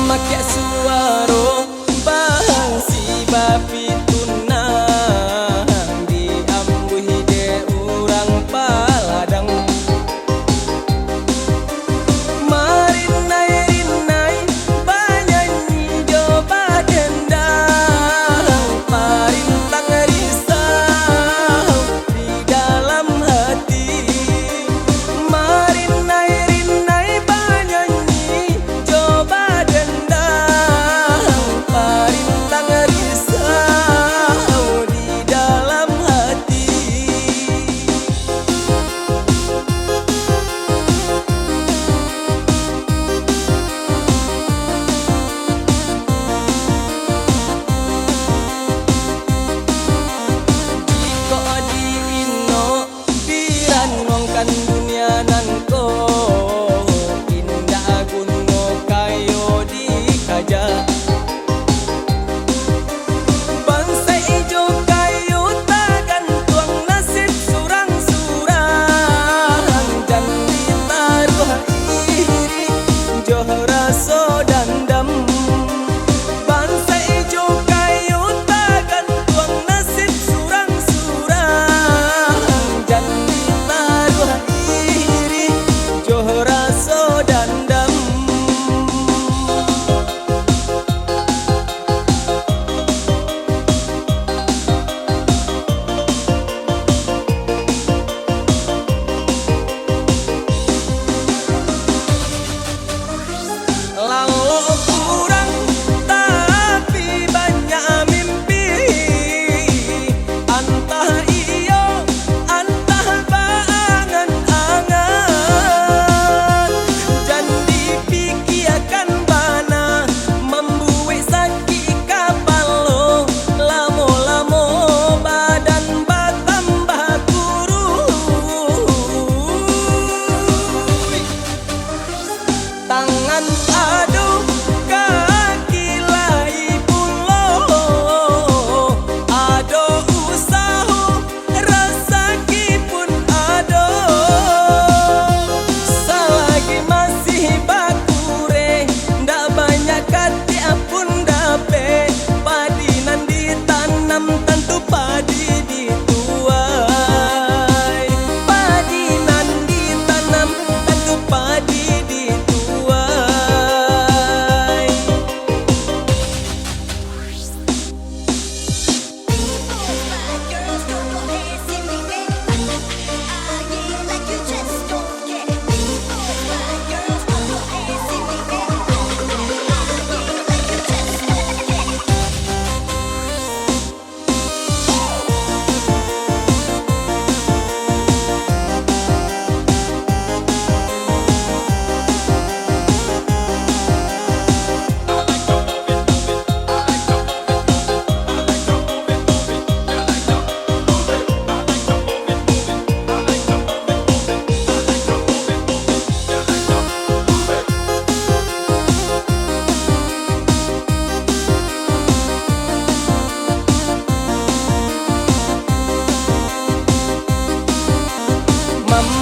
Makia suaro bahang si bapi tunang diambuhi de urang paladang marinai rinai banyanyi joba dendang parintang risau di dalam hati marinai rinai banyanyi joba kan dunia nan ko indah gungo kayo di kaja bangsa ijo kayo tagan tuang nasib surang-surang dan ditaruh iri johra so dandam bangsa ijo kayo tagan tuang nasib surang-surang dan so dandam lalu kurang tapi banyak mimpi antah iyo antah baangan-angan dan dipikirkan bana membuat sakit kapalo lamo-lamo badan bertambah kurus tangan aduh kaki lai pulo aduh usaha rezeki pun aduh selagi masih bakure ndak banyak kati pun dape padi nan ditanam tentu padi dituai padi nan ditanam tentu padi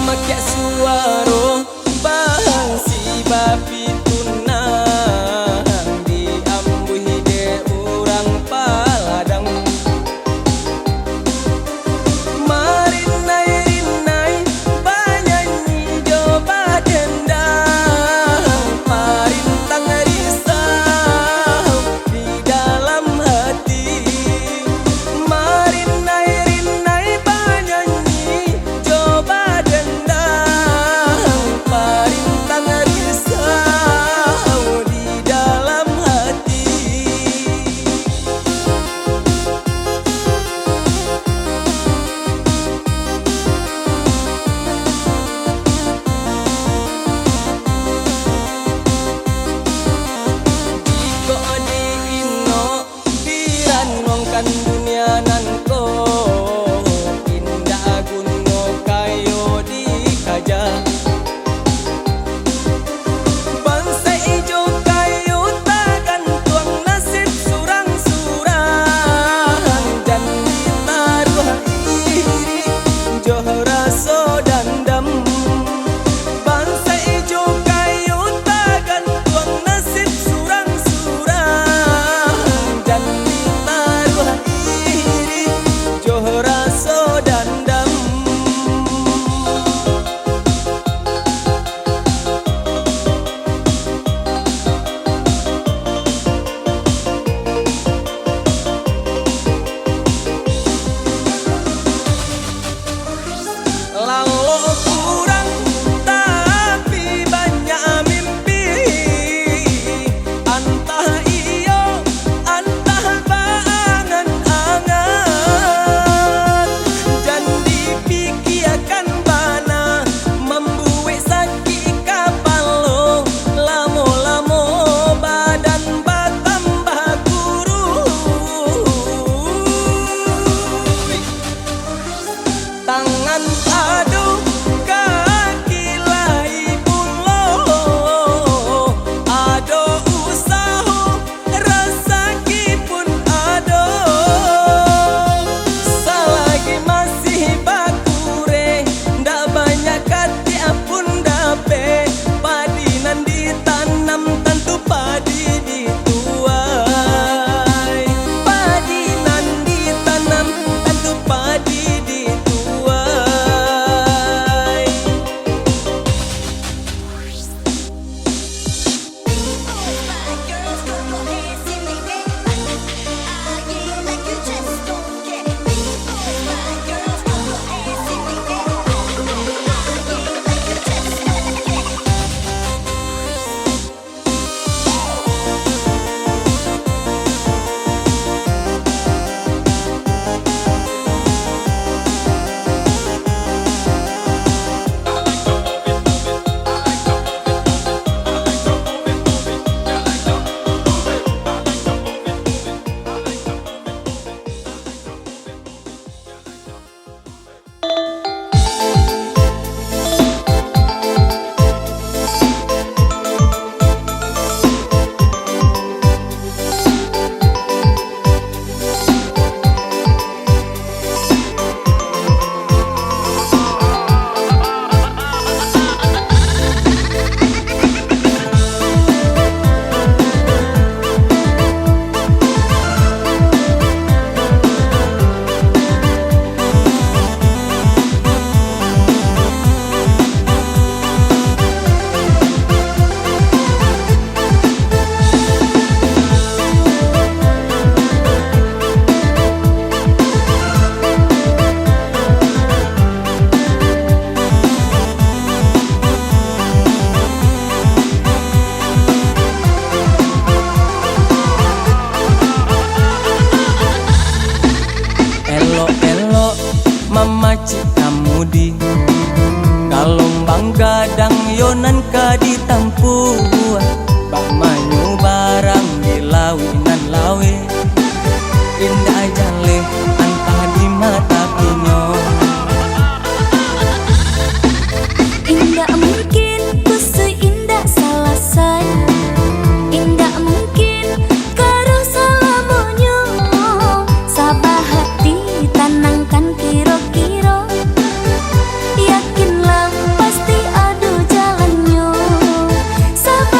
makia suaro bahang si bapi tunang diambuhi de urang paladang marinai rinai banyanyi joba dendang parintang risau di dalam hati marinai rinai banyanyi joba dendang Anggadang yonan ka ditampu Bah manyu barang di lawinan lawe Indah jale antah di mata pinyo Indah mungkin ku seindah salasai Indah mungkin karo salamonyo Sabah hati tanangkan kiro-kiro Yakinlah pasti adu jalannya Sabah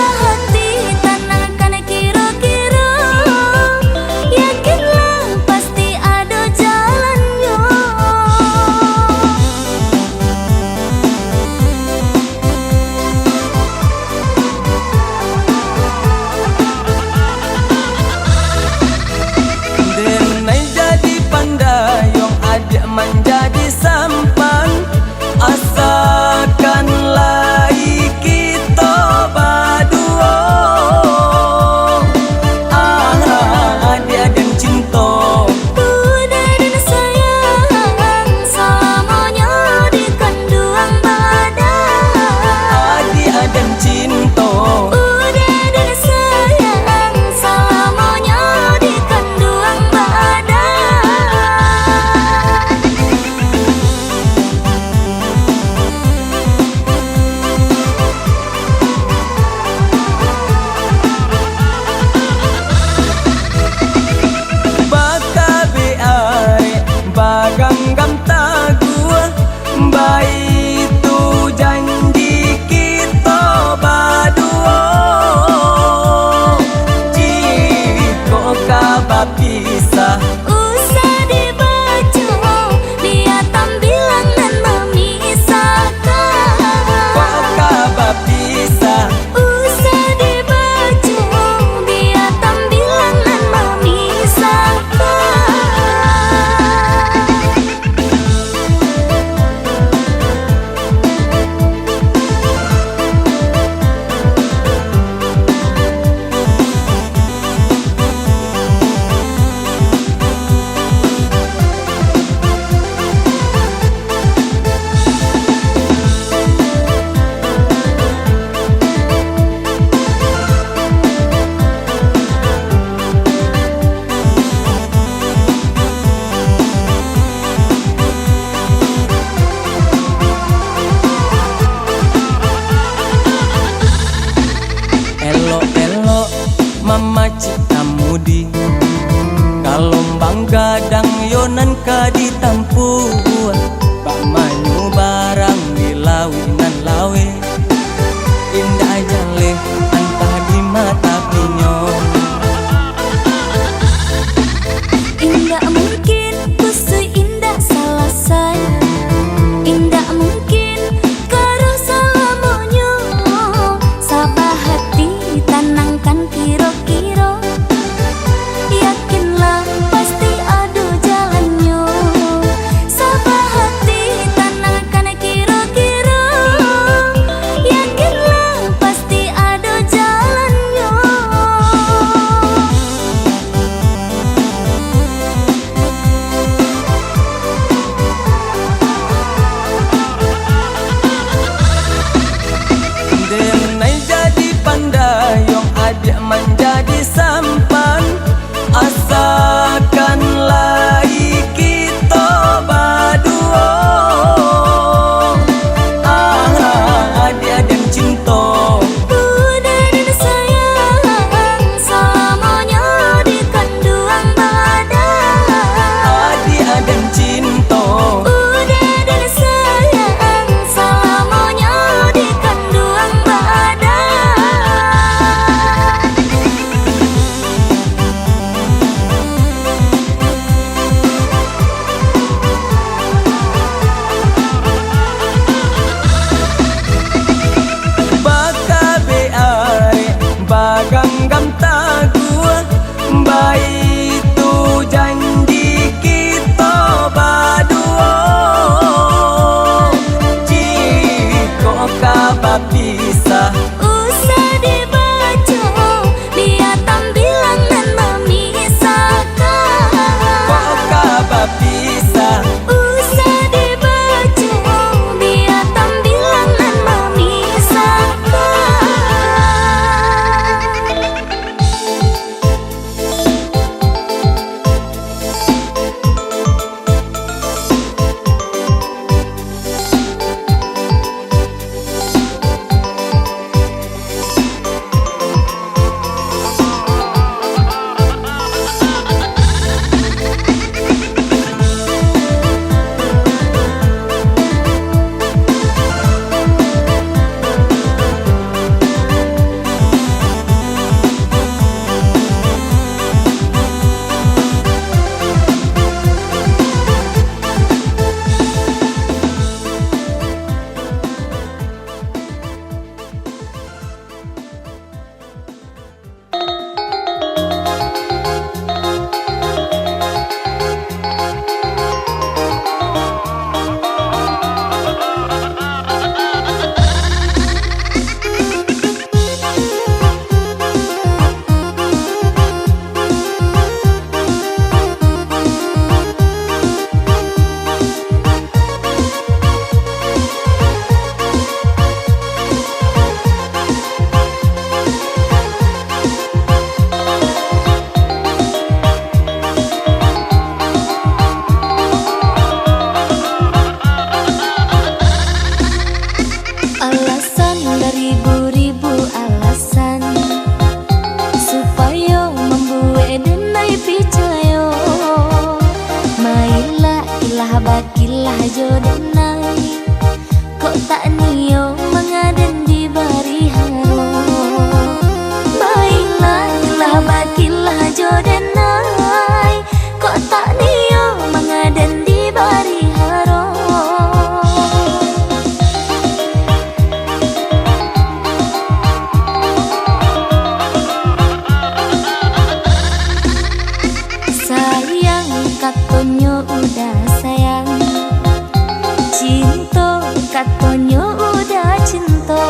katonyo udah cinta.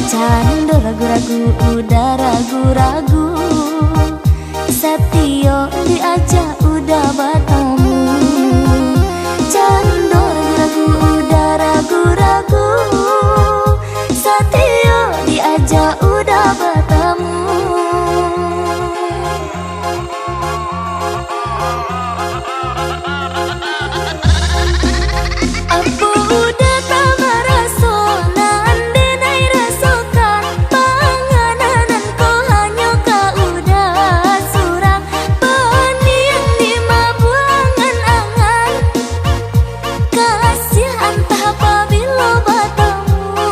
Cando ragu-ragu udah ragu-ragu, Satio diajak udah bertemu. Cando ragu-ragu udah ragu-ragu, Satio diajak udah bertemu. Apa udah tak merasa nande nai rasakan panganan ko hanya kau udah surang peniang di mabuangan angan kasih antah apabila bertemu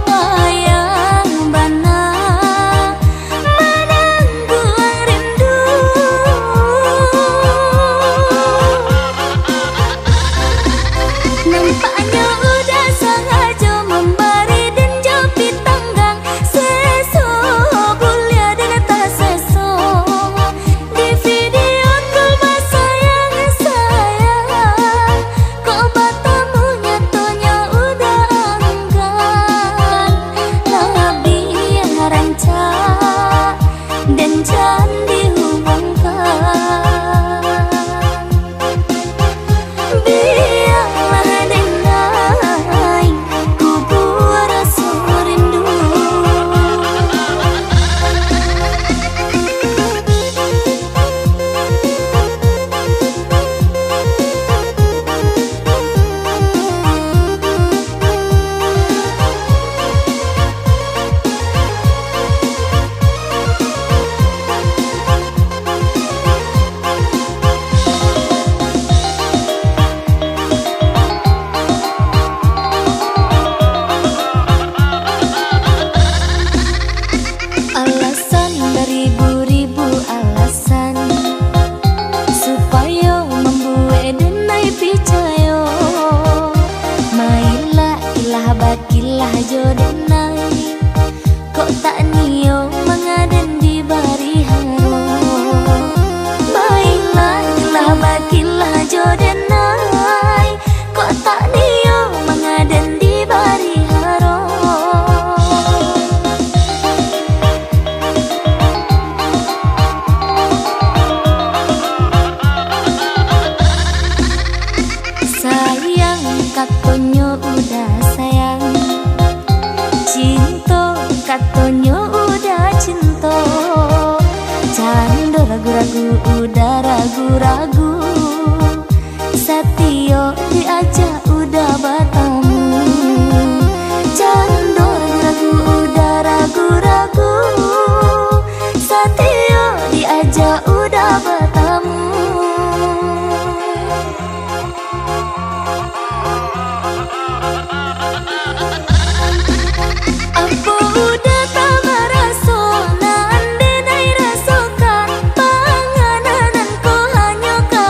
wayang bana menangguang rindu. Nampaknya udah sengaja memberi dan jepit tanggang seso bulia dan tak seso di video call sayang sayang kok bertemu nyatonya udah enggan lebih yang rancak dan jangan dihubungkan. Biarlah denai kubur rasa rindu. Alasan beribu-ribu alasan supaya membuat denai percaya. Mailah ilah bakilah jodenai kok tak nio mengaden di bari haro. Mailah ilah bakilah jodenai kok tak nio mengaden di bari haro. Sayang katonyo udah sayang, cinta katonyo udah cinta. Cando ragu-ragu udah ragu-ragu, Satio diajak udah bertemu. Cando ragu-ragu udah ragu-ragu, Satio diajak udah bertemu. Apa udah tak merasa nande nai rasakan panganan ko hanya kau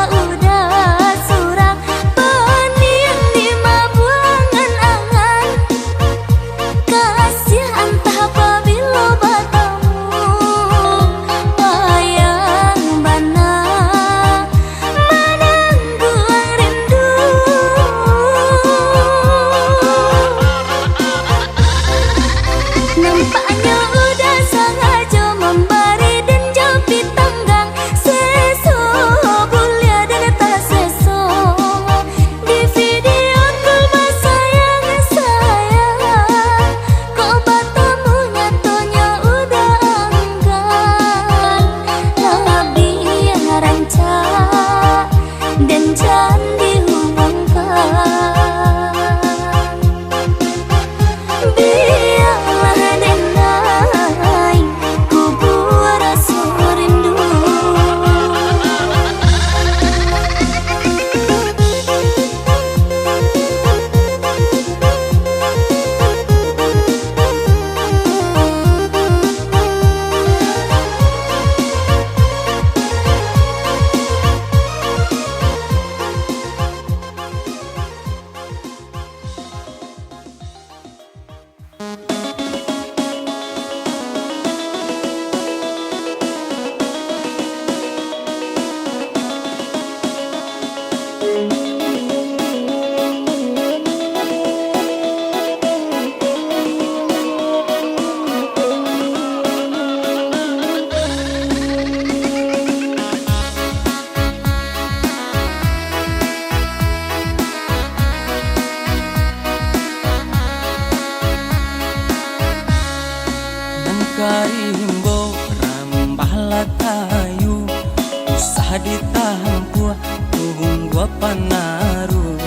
ditampua tunggu panaru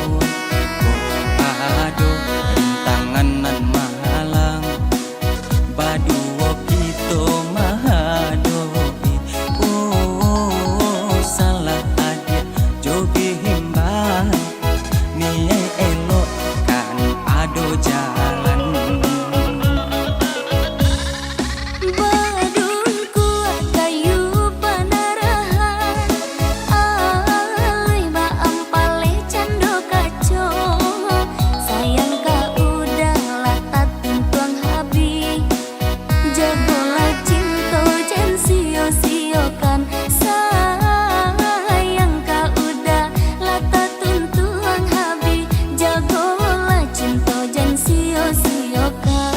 ado rintangan nan malang baduo kito mahadobi salah adik jogi himbang niye elok kan ado jalan. Badungku kayu panarahan ai baam pale cando kaco sayang ka udah latat tuntuang habi jagolah cinta jen sio-siokan sayang ka udah latat tuntuang habi jagolah cinta jen sio-siokan.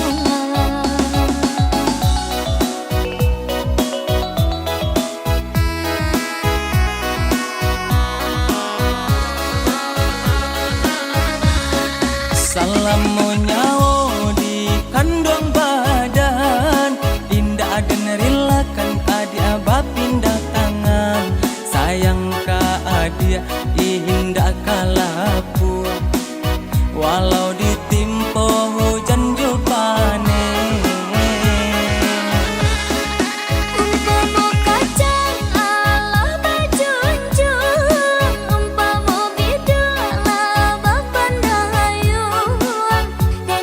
Salam monyawo di kandung badan indah dan relakan adi abah pindah tangan sayang ka adia indah kalapu walau ditimpo hujan jupane. Umpama kacang ala bajunjung umpama bidala babandayung dan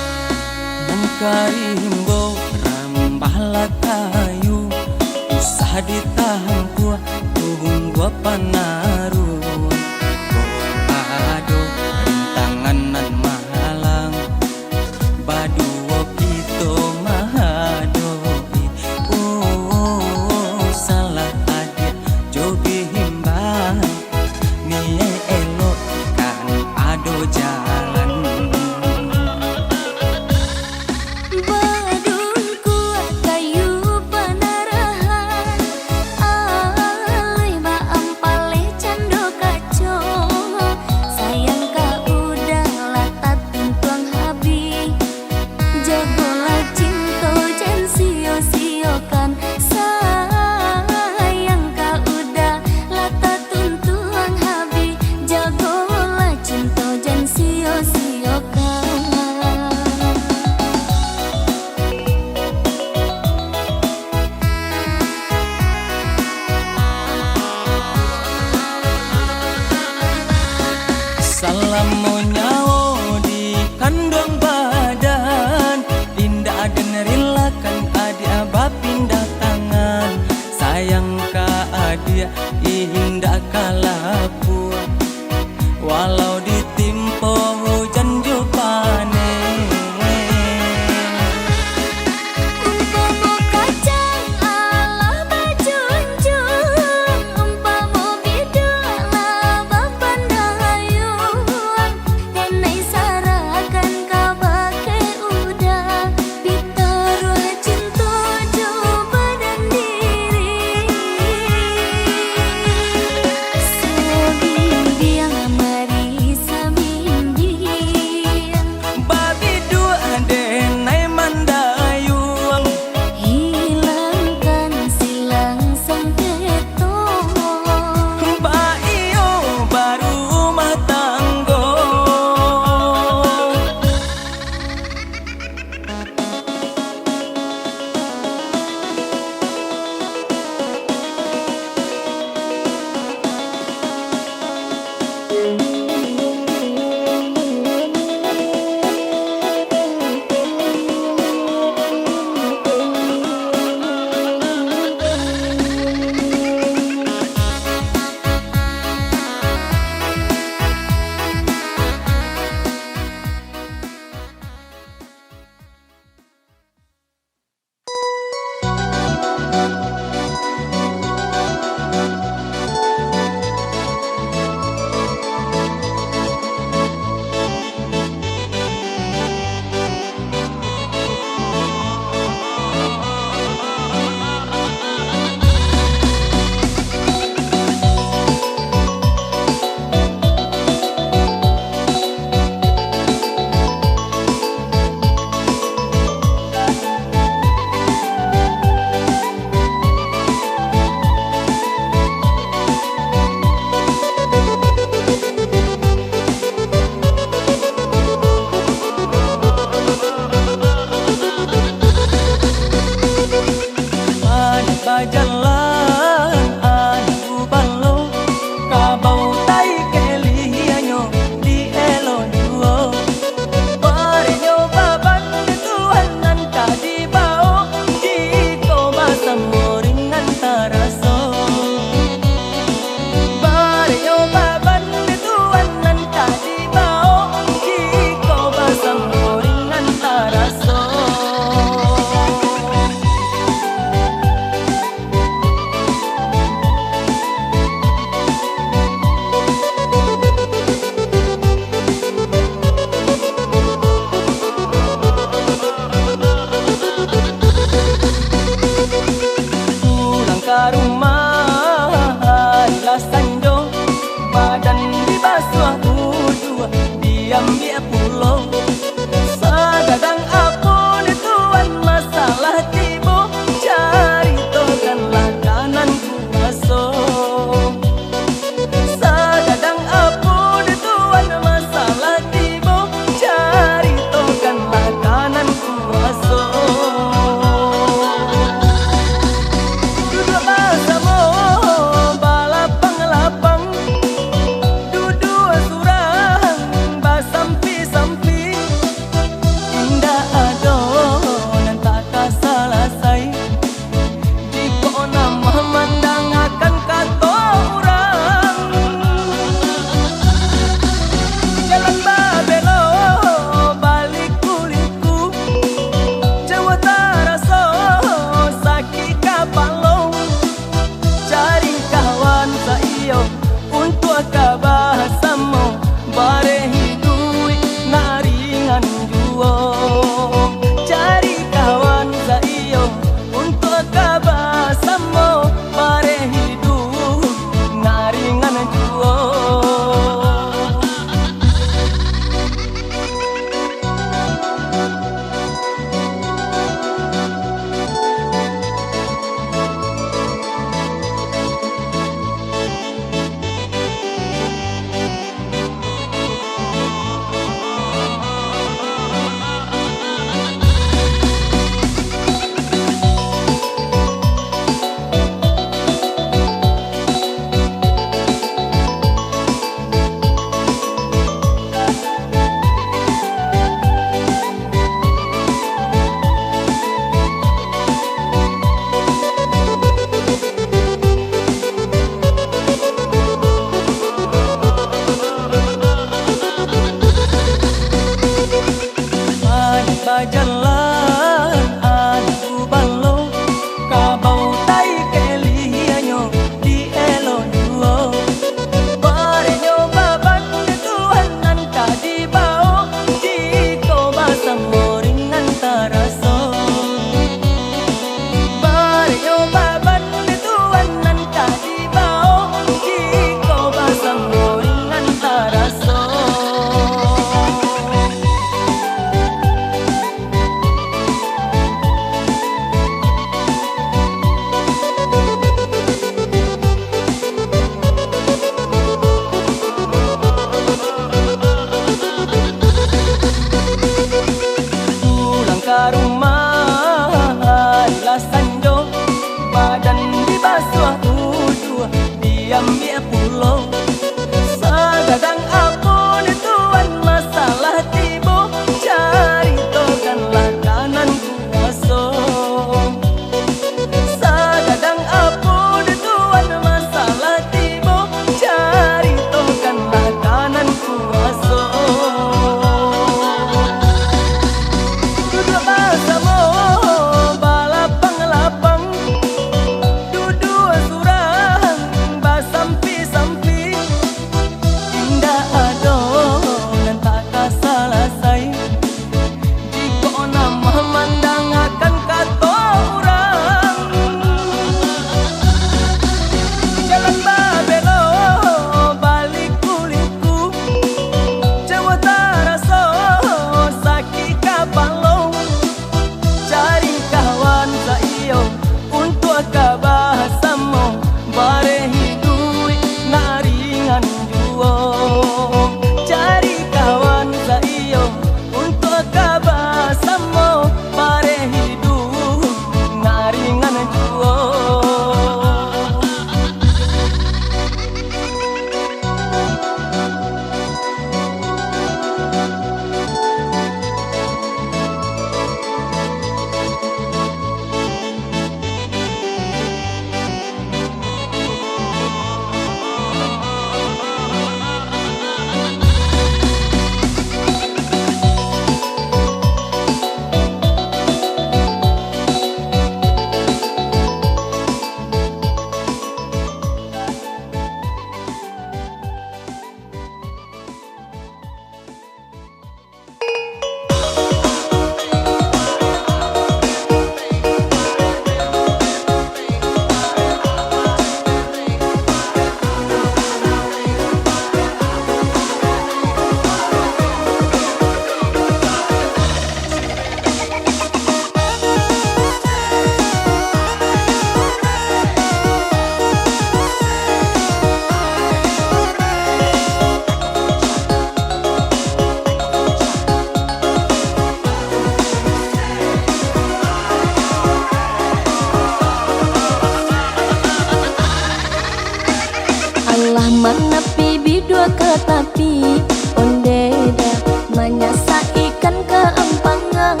mana pibi dua ketapi ondeda menyasa ikan keempangan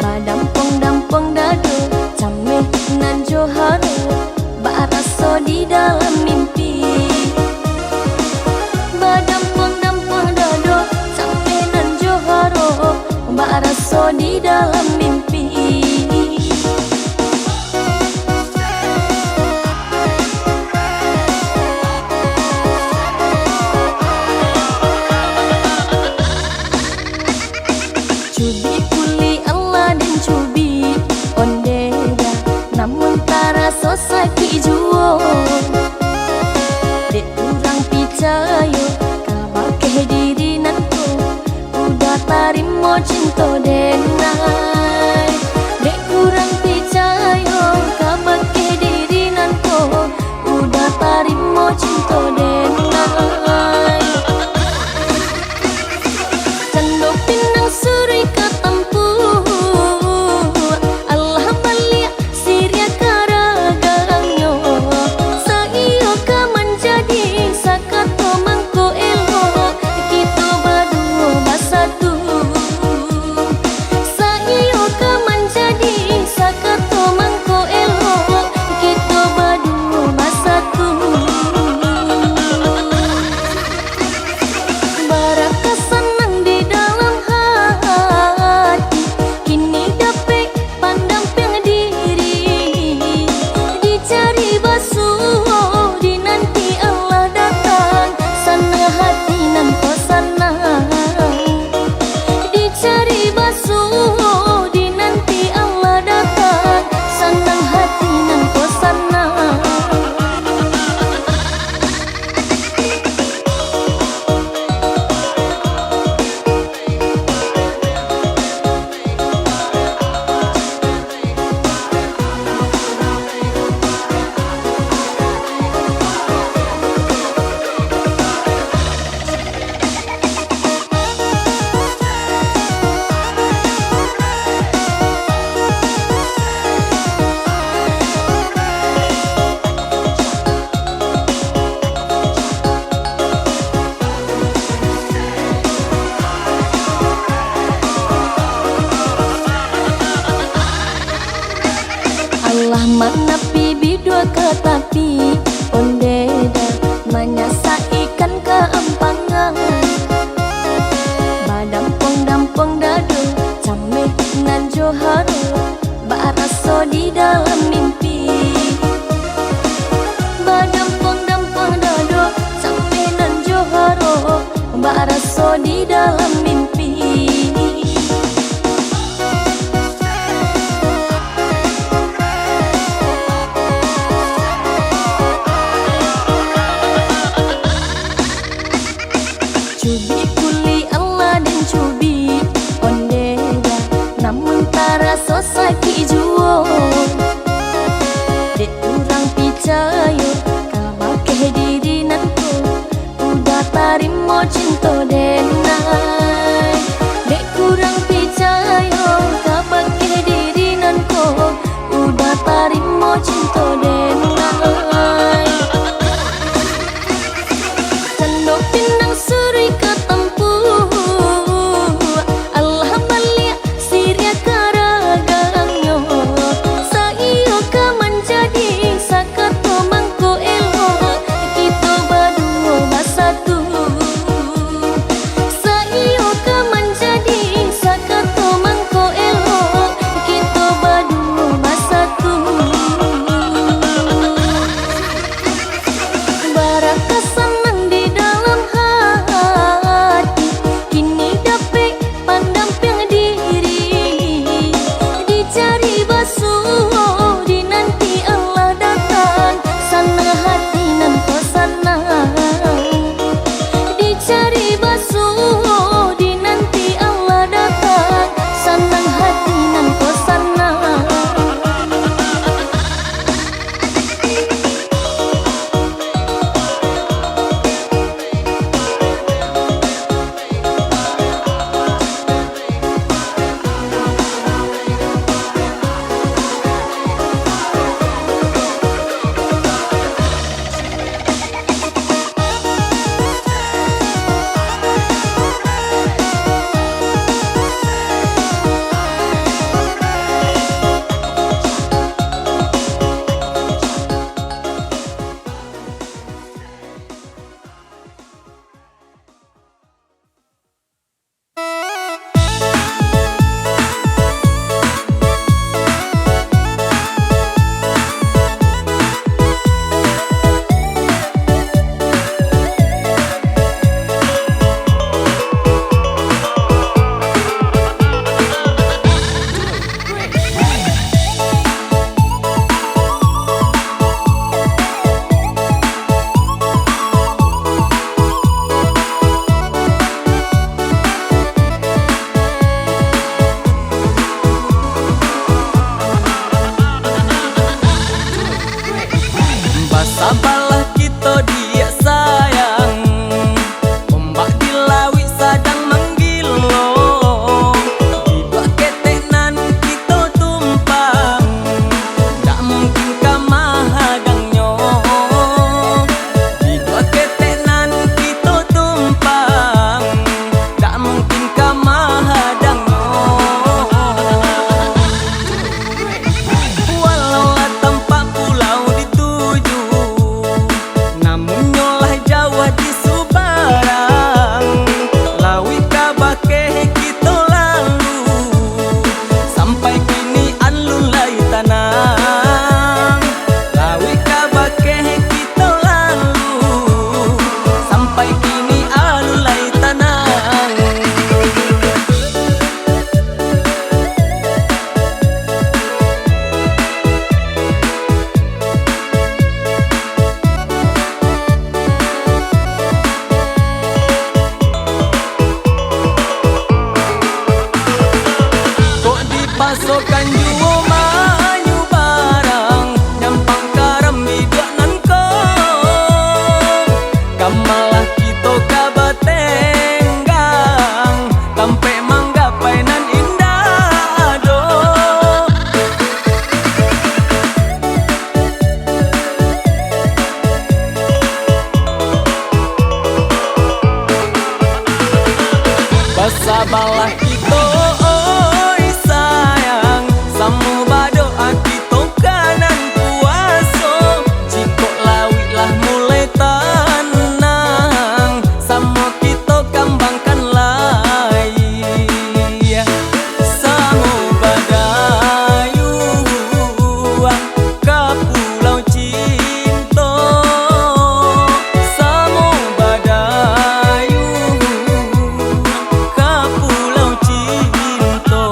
badampong-dampong dado cameh nan joharo baraso di dalam mimpi badampong-dampong dado cameh nan joharo baraso di dalam mimpi. Cubi kuli Allah dan cubi ondeda namun tara sosaki juo dek kurang picayo kabake diri nanko udah tarimo cinta denai dek kurang picayo kabake diri nanko udah tarimo cinta denai cando pinang suri ketempu Allah balik siria karagangyo saiyo ka menjadi sakato mangko elo kita berdua bersatu saiyo ka menjadi sakato mangko elo kita berdua bersatu baraka senang di dalam hati kini dapat pandang diri dicari basuh di nanti Allah datang sana hati nan kosana dicari basuh di nanti Allah datang senang hati nan kosana. Allah mana pibi dua ketapi ondeda menyasa ikan keempangan badampong-dampong dado cameh nan joharo baraso di dalam mimpi badampong-dampong dado cameh nan joharo baraso di dalam mimpi. Cubi kuli Allah dan cubi ondeda namun tara sosaki juo dek kurang picayo kabake diri nanko udah tarimo cinta denai dek kurang picayo kabake diri nanko udah tarimo cinta denai cando pinang suri ketempu Allah balik siria karagangyo saiyo ka menjadi sakato mangko elo kita berdua bersatu saiyo Jawa di Subarang, lawi kabake kita lalu, sampai kini alulai tanang. Lawi kabake kita lalu, sampai kini alulai tanang. Pasokan juo mayu barang, nyampang karam bidok nan ko. Kamalah kita kabatenggang, tampe manggapai nan indah ado. Basabalah kita samu bado aki tokanan puaso, jiko lawi lah mulai tanang, samu kita kambangkan lai. Samu badayu ke Pulau Cinta, samu badayu ke Pulau Cinta.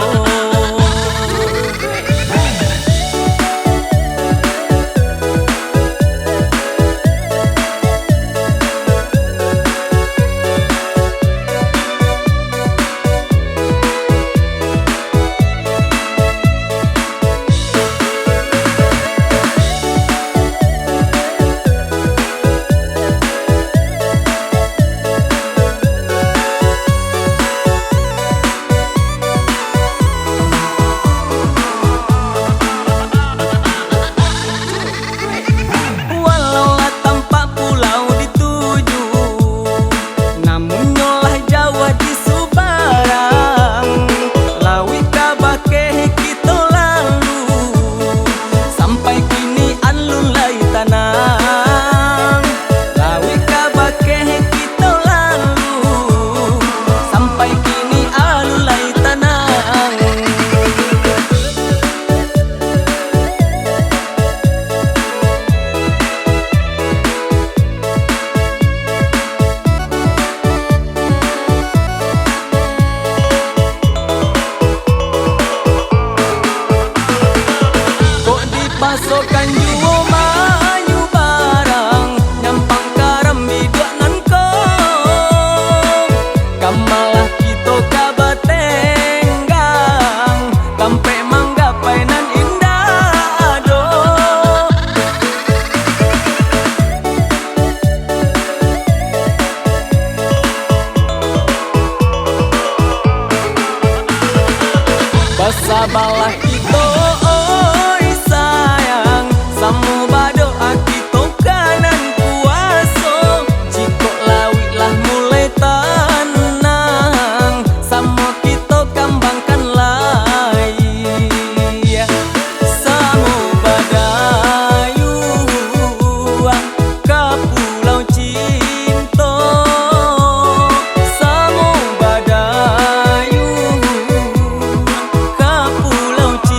Pasokan juo mayu barang, nyampang karam bidok nan ko. Kamalah kita kabatenggang, tampe manggapai nan indah ado. Basabalah kita samu bado aki tokanan puaso, jiko lawi lah mulai tanang, samu kita kambangkan lai. Samu badayu ke Pulau Cinta, samu badayu ke Pulau Cinta.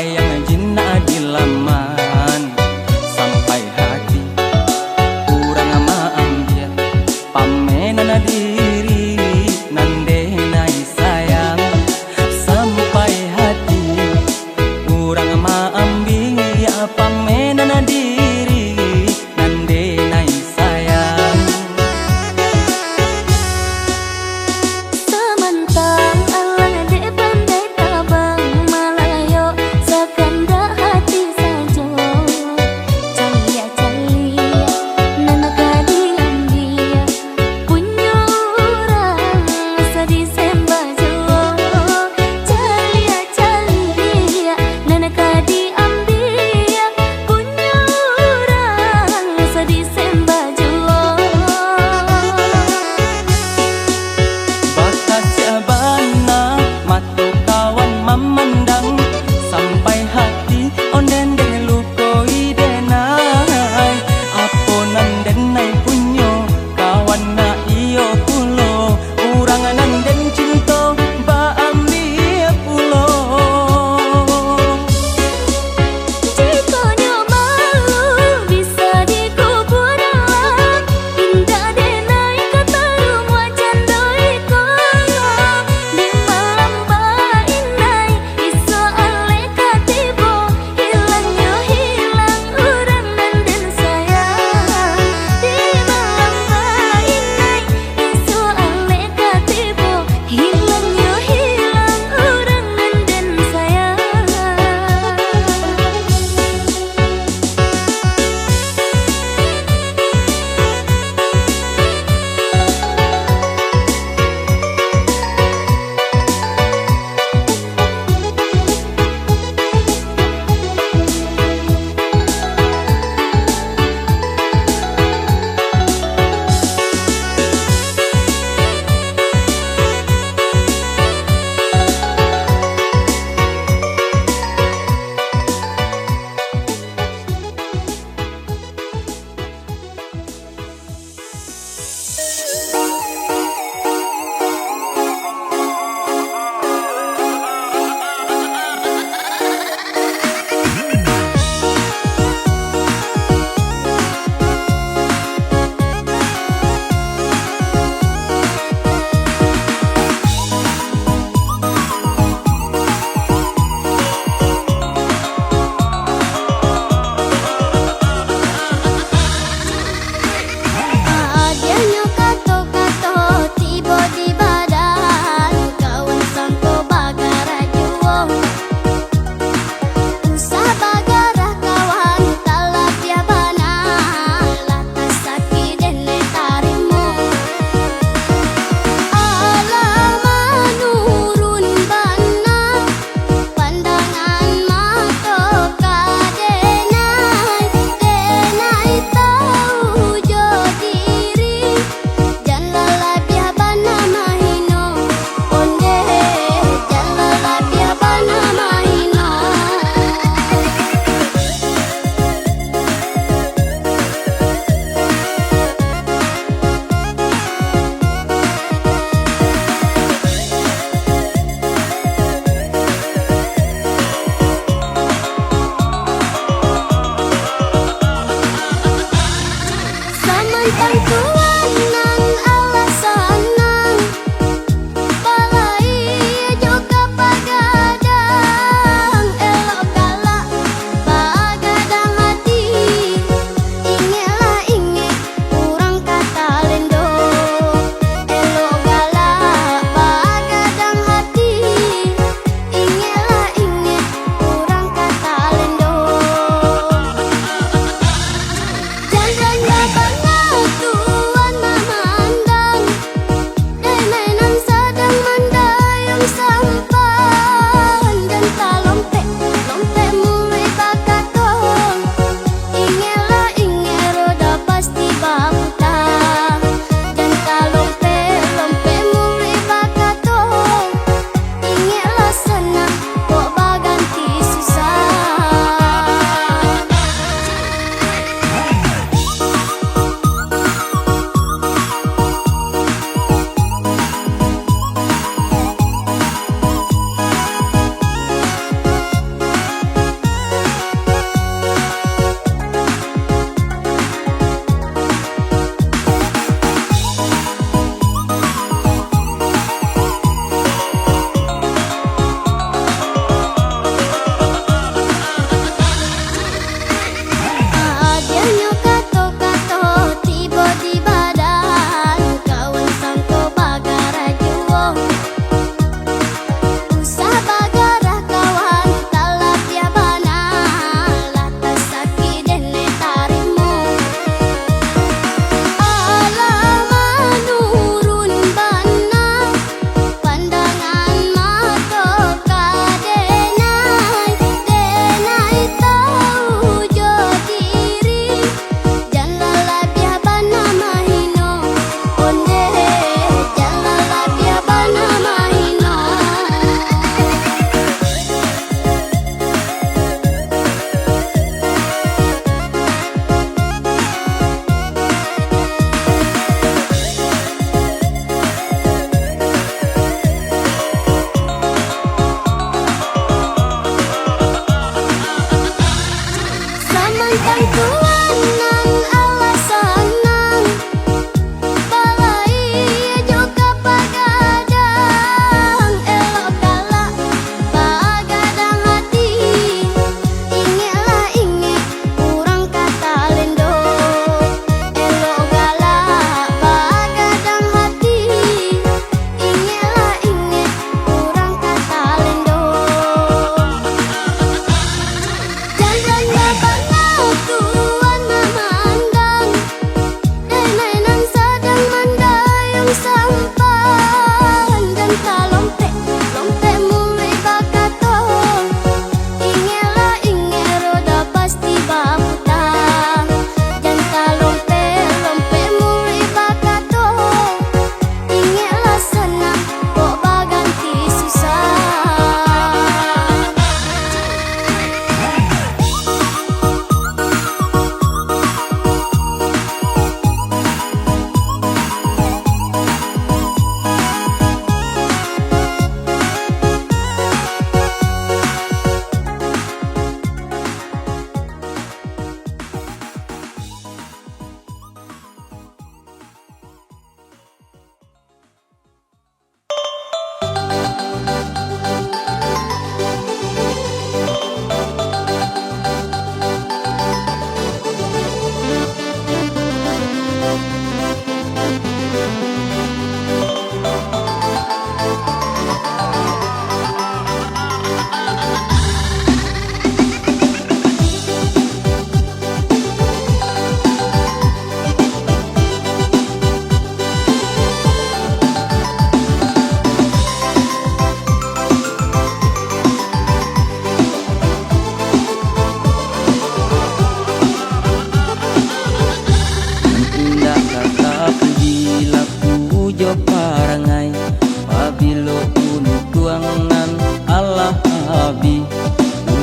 Bayang jina di laman sampai hati kurang maambil pamenana diri nande nai sayang sampai hati kurang maambil pamenana diri nande nai sayang. Samantang alang dek pandai tabang Malayo sakanda hati sajo Calia-calia nana kadi ambia Punya orang sadi sembajo Calia-calia nana kadi ambia Punya orang sadi sembajo Bakas abana matu kawan memandang sampai hati onden de lukoi denai aponan denai punyo kawan na iyo pulo urang nanden cinta ba ambil pulo. Jika malu bisa dikubur dalam indah denai kata rumah candoi kolam di malam bainai iso ale katibo hilangnya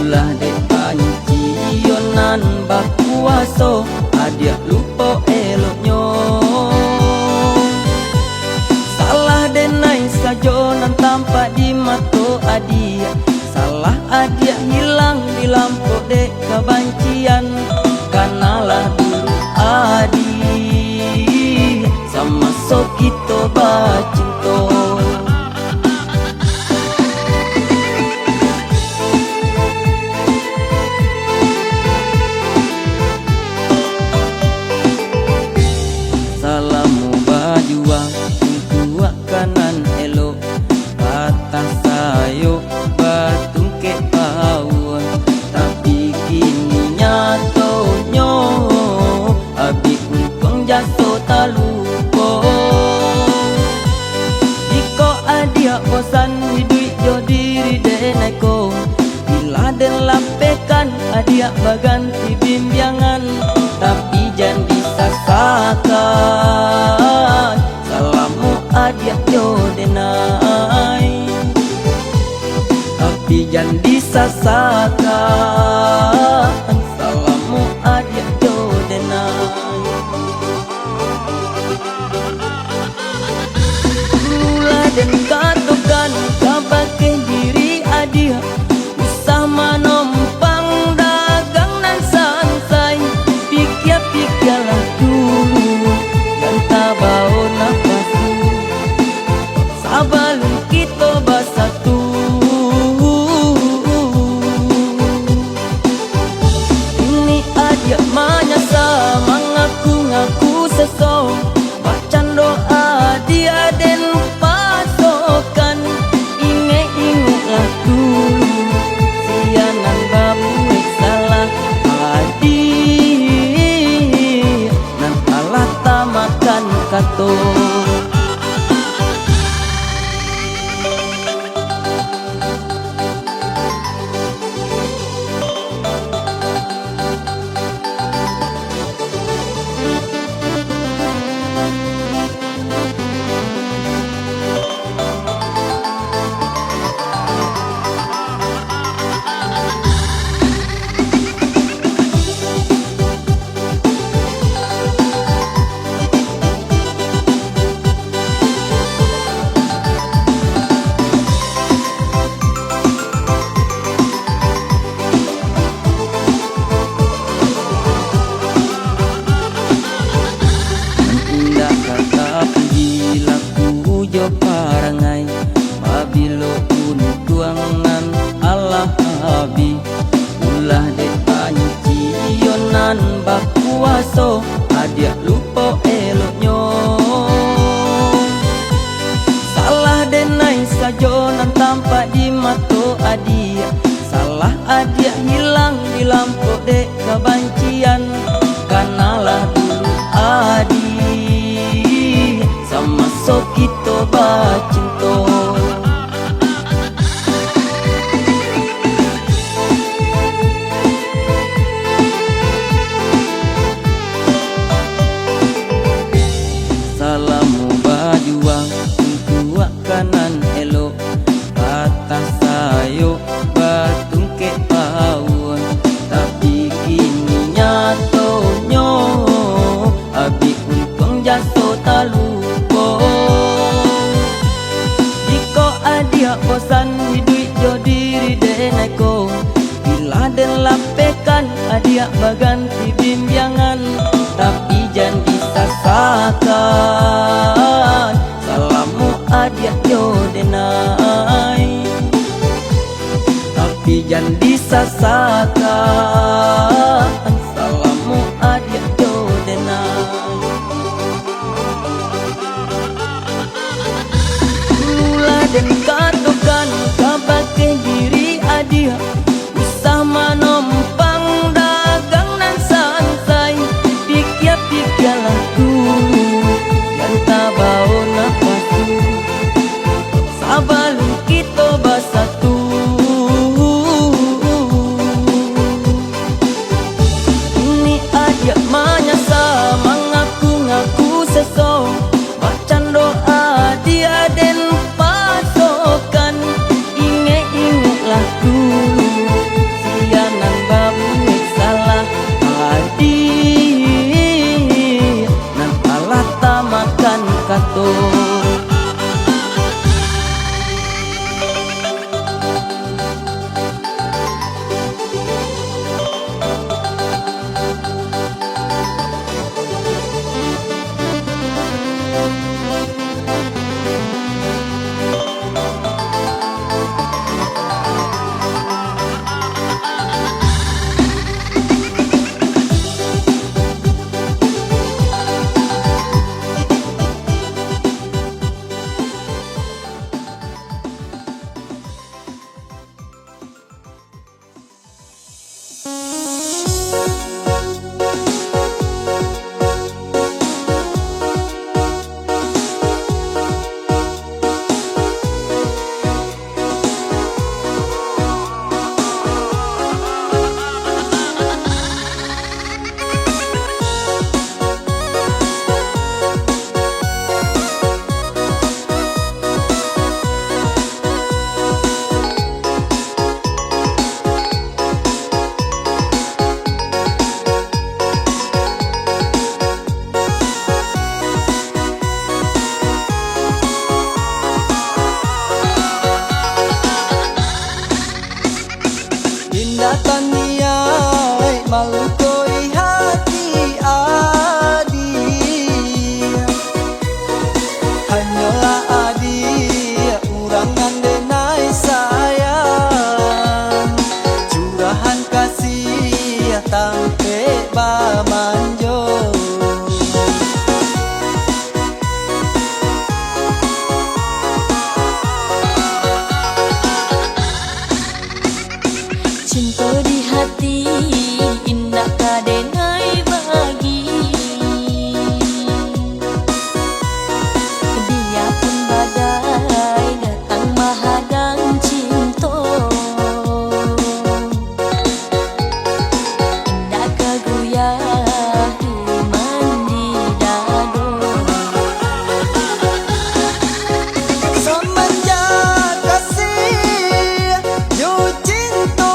ulah dek pancionan bakuaso adia lupa eloknya. Salah denai sajonan tampak di mato adia, salah adia hilang di lampu dek kebancian. Kanalah dulu adi sama sokito bacinto. Salamu bajuang tua kanan elok, patah sayo batung ke bawah. Tapi kini nyatonyo abi untung jatuh tak lupa. Jika adia bosan hidup jo diri deneko, bila den lapekan adia baganti bimbyangan. Tapi jangan disasakan, salamu adia jo denai. Tapi jangan disasakan, salamu adia jo denai. Mula dan katakan kabake diri adia, usah manompang dagang nan santai. Pikir-pikirlah dulu dan tabau nafas dulu, sabalun kita bersatu. Ini adia manyasa mengaku-ngaku sesong, bacan doa dia den pasokan. Ingat-ingatlah dulu sianan babu salah adi nan alat tamakan kato. Indah kata pujilaku jo parangai, babilo pun tuangan Allah abi. Ulah dek pancionan bakuaso adia lupa eloknya. Salah denai sajonan tampak di mato adia, salah adia hilang di lampu dek kebancian. Kanalah dulu adi sama sokito bacinto. Salamu bajuang tua kanan elok, patah sayo batung ke bawah. Tapi kini nyatonyo abi untung jatuh tak lupa. Jika adia bosan hidup jo diri deneko, bila den lapekan adia baganti bimbyangan. Tapi jangan disasakan, salamu adia jo denai. Tapi jangan disasakan, salamu adia jo denai. Mula dan katakan kabake diri adia, usah manompang dagang nan santai. Pikir-pikirlah dulu dan tabau nafas dulu, sabalun kita bersatu. Indah taniai malukoi hati adi, hanyalah adi urangan denai sayang, curahan kasih tampe bamanjo. Cinta di hati indah kadenai bagi, dia pun badai datang mahadang cinta. Indah kaguyah iman di dado, Semenjak kasih yo cinta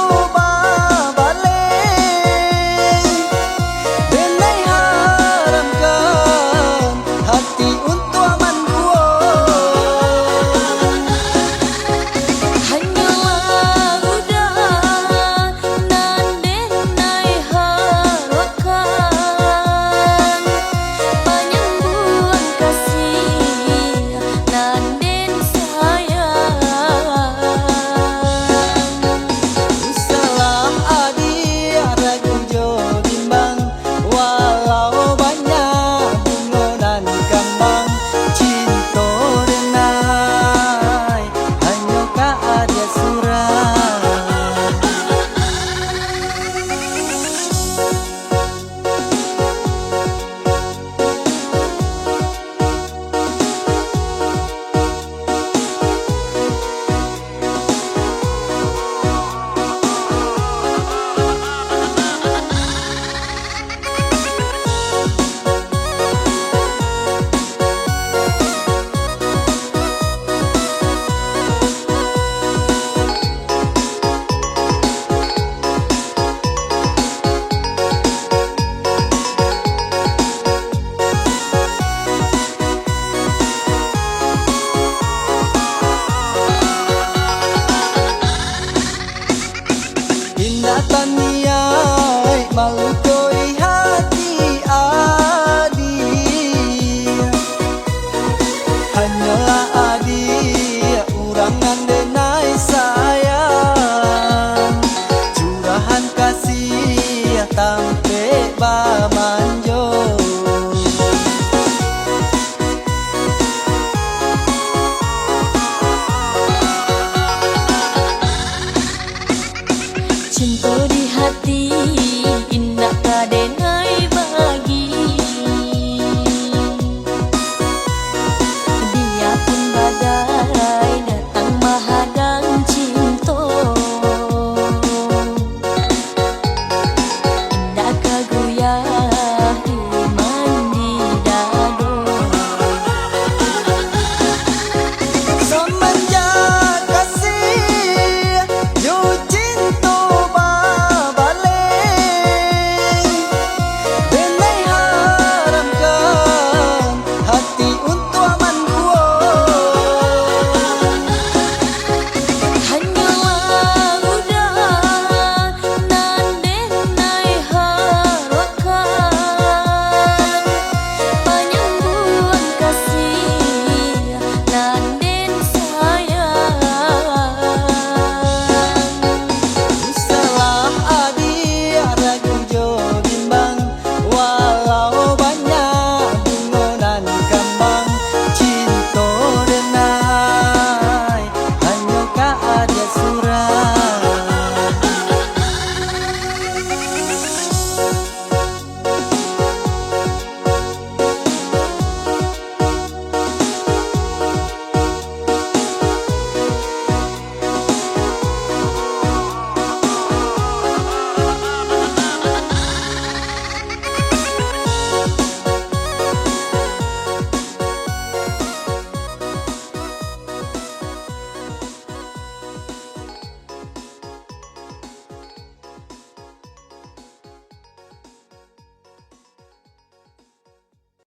taniai malukoi hati adi, hanyalah adi urangan denai sayang, curahan kasih tampe bamanjo. cinta di hati